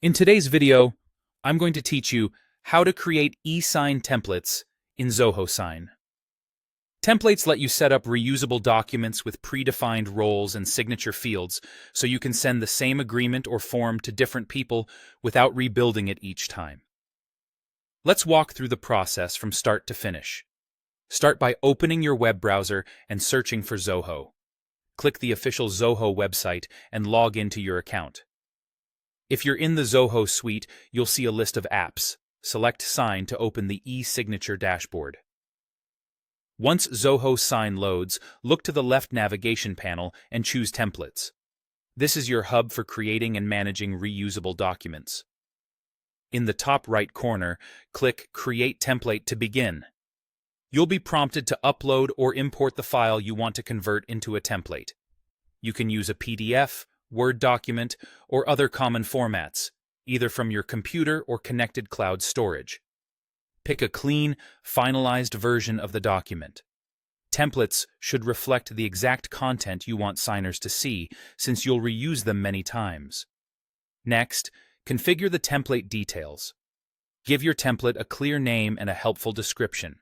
In today's video, I'm going to teach you how to create e-sign templates in Zoho Sign. Templates let you set up reusable documents with predefined roles and signature fields, so you can send the same agreement or form to different people without rebuilding it each time. Let's walk through the process from start to finish. Start by opening your web browser and searching for Zoho. Click the official Zoho website and log into your account. If you're in the Zoho suite, you'll see a list of apps. Select Sign to open the e-signature dashboard. Once Zoho Sign loads, look to the left navigation panel and choose Templates. This is your hub for creating and managing reusable documents. In the top right corner, click Create Template to begin. You'll be prompted to upload or import the file you want to convert into a template. You can use a PDF, Word document, or other common formats, either from your computer or connected cloud storage. Pick a clean, finalized version of the document. Templates should reflect the exact content you want signers to see, since you'll reuse them many times. Next, configure the template details. Give your template a clear name and a helpful description.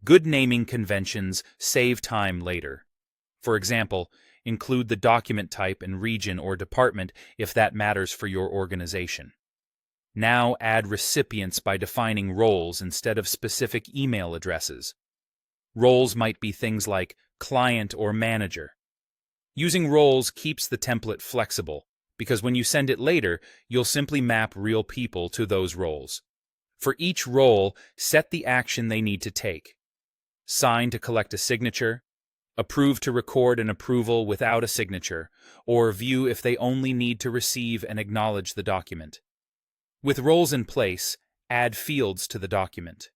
Good naming conventions save time later. For example, include the document type and region or department if that matters for your organization. Now add recipients by defining roles instead of specific email addresses. Roles might be things like client or manager. Using roles keeps the template flexible, because when you send it later, you'll simply map real people to those roles. For each role, set the action they need to take. Sign to collect a signature, approve to record an approval without a signature, or view if they only need to receive and acknowledge the document. With roles in place, add fields to the document.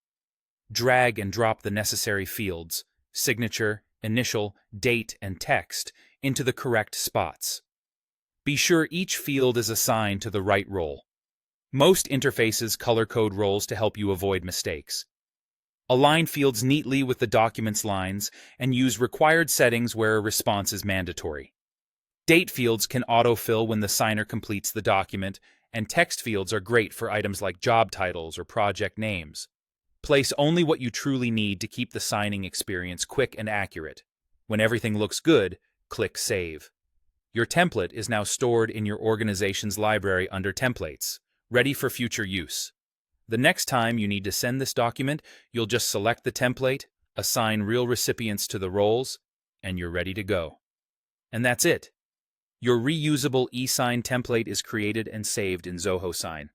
Drag and drop the necessary fields, signature, initial, date, and text, into the correct spots. Be sure each field is assigned to the right role. Most interfaces color code roles to help you avoid mistakes. Align fields neatly with the document's lines and use required settings where a response is mandatory. Date fields can autofill when the signer completes the document, and text fields are great for items like job titles or project names. Place only what you truly need to keep the signing experience quick and accurate. When everything looks good, click Save. Your template is now stored in your organization's library under Templates, ready for future use. The next time you need to send this document, you'll just select the template, assign real recipients to the roles, and you're ready to go. And that's it. Your reusable e-sign template is created and saved in Zoho Sign.